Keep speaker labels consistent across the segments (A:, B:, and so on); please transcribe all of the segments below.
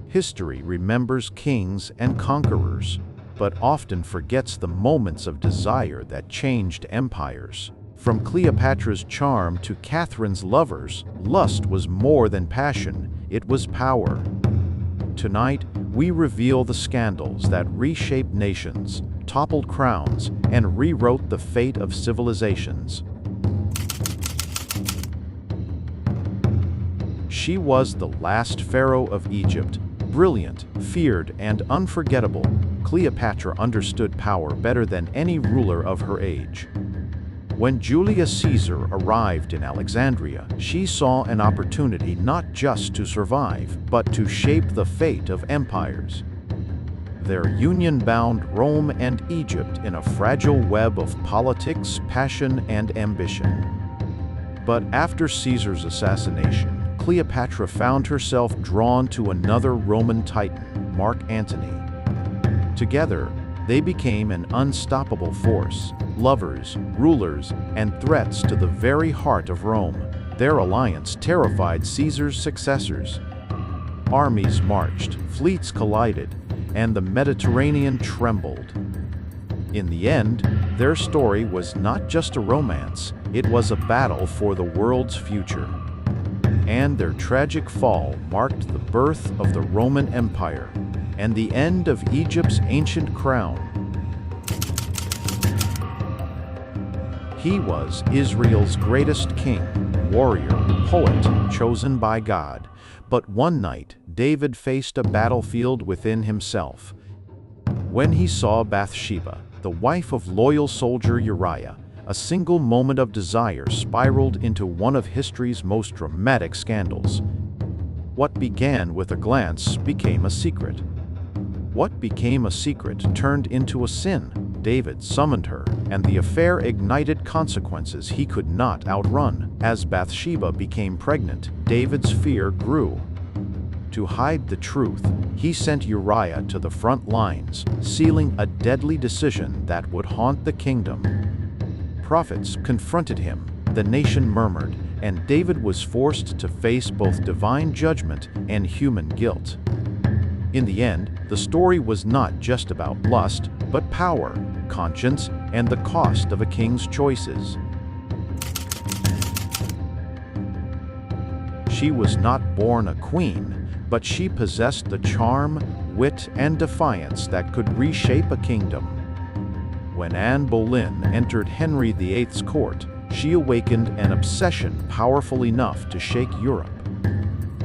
A: History remembers kings and conquerors, but often forgets the moments of desire that changed empires. From Cleopatra's charm to Catherine's lovers, lust was more than passion, it was power. Tonight, we reveal the scandals that reshaped nations, toppled crowns, and rewrote the fate of civilizations. She was the last pharaoh of Egypt, brilliant, feared, and unforgettable. Cleopatra understood power better than any ruler of her age. When Julius Caesar arrived in Alexandria, she saw an opportunity not just to survive, but to shape the fate of empires. Their union bound Rome and Egypt in a fragile web of politics, passion, and ambition. But after Caesar's assassination, Cleopatra found herself drawn to another Roman titan, Mark Antony. Together, they became an unstoppable force, lovers, rulers, and threats to the very heart of Rome. Their alliance terrified Caesar's successors. Armies marched, fleets collided, and the Mediterranean trembled. In the end, their story was not just a romance, it was a battle for the world's future. And their tragic fall marked the birth of the Roman Empire and the end of Egypt's ancient crown. He was Israel's greatest king, warrior, poet, chosen by God. But one night, David faced a battlefield within himself. When he saw Bathsheba, the wife of loyal soldier Uriah, a single moment of desire spiraled into one of history's most dramatic scandals. What began with a glance became a secret. What became a secret turned into a sin. David summoned her, and the affair ignited consequences he could not outrun. As Bathsheba became pregnant, David's fear grew. To hide the truth, he sent Uriah to the front lines, sealing a deadly decision that would haunt the kingdom. Prophets confronted him, the nation murmured, and David was forced to face both divine judgment and human guilt. In the end, the story was not just about lust, but power, conscience, and the cost of a king's choices. She was not born a queen, but she possessed the charm, wit, and defiance that could reshape a kingdom. When Anne Boleyn entered Henry VIII's court, she awakened an obsession powerful enough to shake Europe.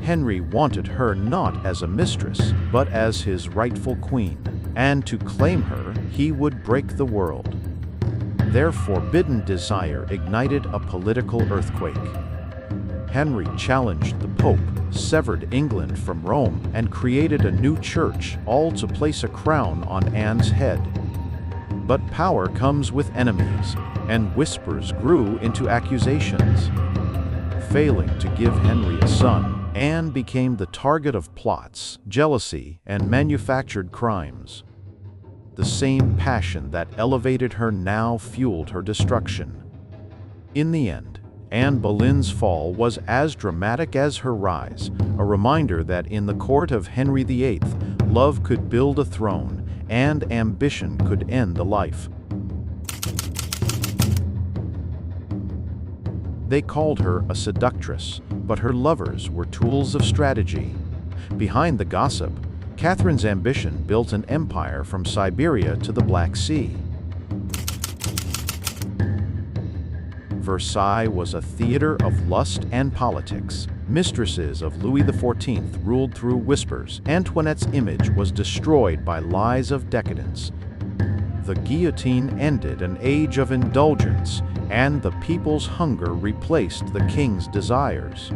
A: Henry wanted her not as a mistress, but as his rightful queen, and to claim her, he would break the world. Their forbidden desire ignited a political earthquake. Henry challenged the Pope, severed England from Rome, and created a new church, all to place a crown on Anne's head. But power comes with enemies, and whispers grew into accusations. Failing to give Henry a son, Anne became the target of plots, jealousy, and manufactured crimes. The same passion that elevated her now fueled her destruction. In the end, Anne Boleyn's fall was as dramatic as her rise, a reminder that in the court of Henry VIII, love could build a throne, and ambition could end the life. They called her a seductress, but her lovers were tools of strategy. Behind the gossip, Catherine's ambition built an empire from Siberia to the Black Sea. Versailles was a theater of lust and politics. Mistresses of Louis XIV ruled through whispers. Antoinette's image was destroyed by lies of decadence. The guillotine ended an age of indulgence, and the people's hunger replaced the king's desires.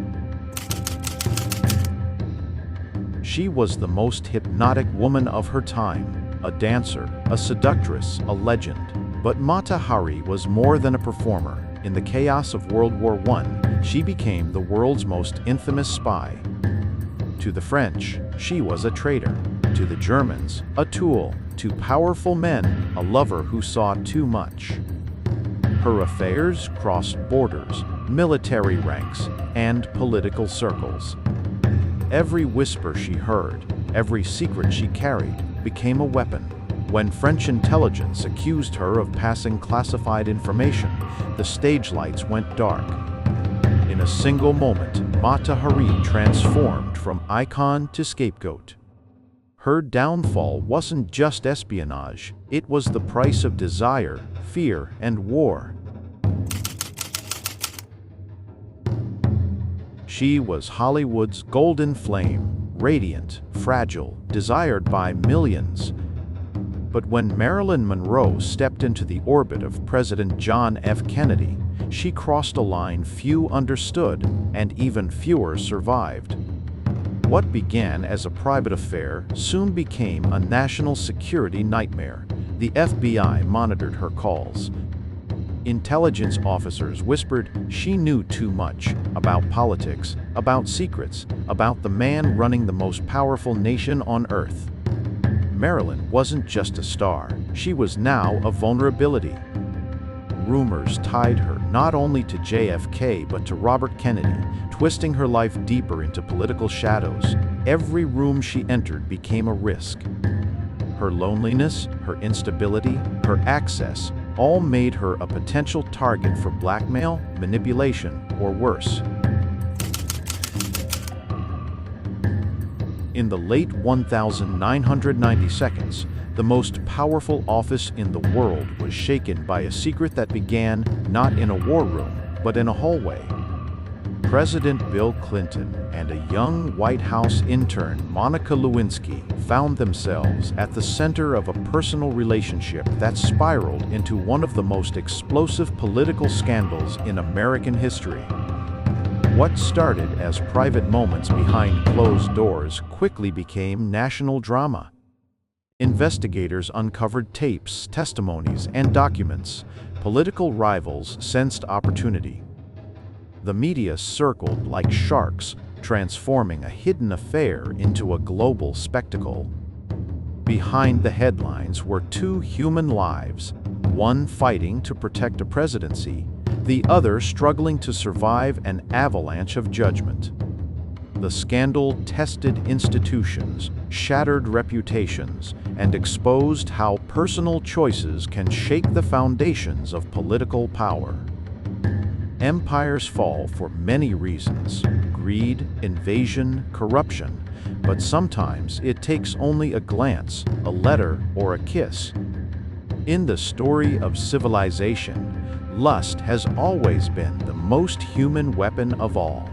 A: She was the most hypnotic woman of her time, a dancer, a seductress, a legend. But Mata Hari was more than a performer. In the chaos of World War I, she became the world's most infamous spy. To the French, she was a traitor. To the Germans, a tool. To powerful men, a lover who saw too much. Her affairs crossed borders, military ranks, and political circles. Every whisper she heard, Every secret she carried became a weapon. When French intelligence accused her of passing classified information, the stage lights went dark. In a single moment, Mata Hari transformed from icon to scapegoat. Her downfall wasn't just espionage, it was the price of desire, fear, and war. She was Hollywood's golden flame, radiant, fragile, desired by millions. But when Marilyn Monroe stepped into the orbit of President John F. Kennedy, she crossed a line few understood, and even fewer survived. What began as a private affair soon became a national security nightmare. The FBI monitored her calls. Intelligence officers whispered she knew too much about politics, about secrets, about the man running the most powerful nation on Earth. Marilyn wasn't just a star, she was now a vulnerability. Rumors tied her not only to JFK but to Robert Kennedy, twisting her life deeper into political shadows. Every room she entered became a risk. Her loneliness, her instability, her access, all made her a potential target for blackmail, manipulation, or worse. In the late 1992s, the most powerful office in the world was shaken by a secret that began not in a war room, but in a hallway. President Bill Clinton and a young White House intern, Monica Lewinsky, found themselves at the center of a personal relationship that spiraled into one of the most explosive political scandals in American history. What started as private moments behind closed doors quickly became national drama. Investigators uncovered tapes, testimonies, and documents. Political rivals sensed opportunity. The media circled like sharks, transforming a hidden affair into a global spectacle. Behind the headlines were two human lives, one fighting to protect a presidency, the other struggling to survive an avalanche of judgment. The scandal tested institutions, shattered reputations, and exposed how personal choices can shake the foundations of political power. Empires fall for many reasons: greed, invasion, corruption, but sometimes it takes only a glance, a letter, or a kiss. In the story of civilization, lust has always been the most human weapon of all.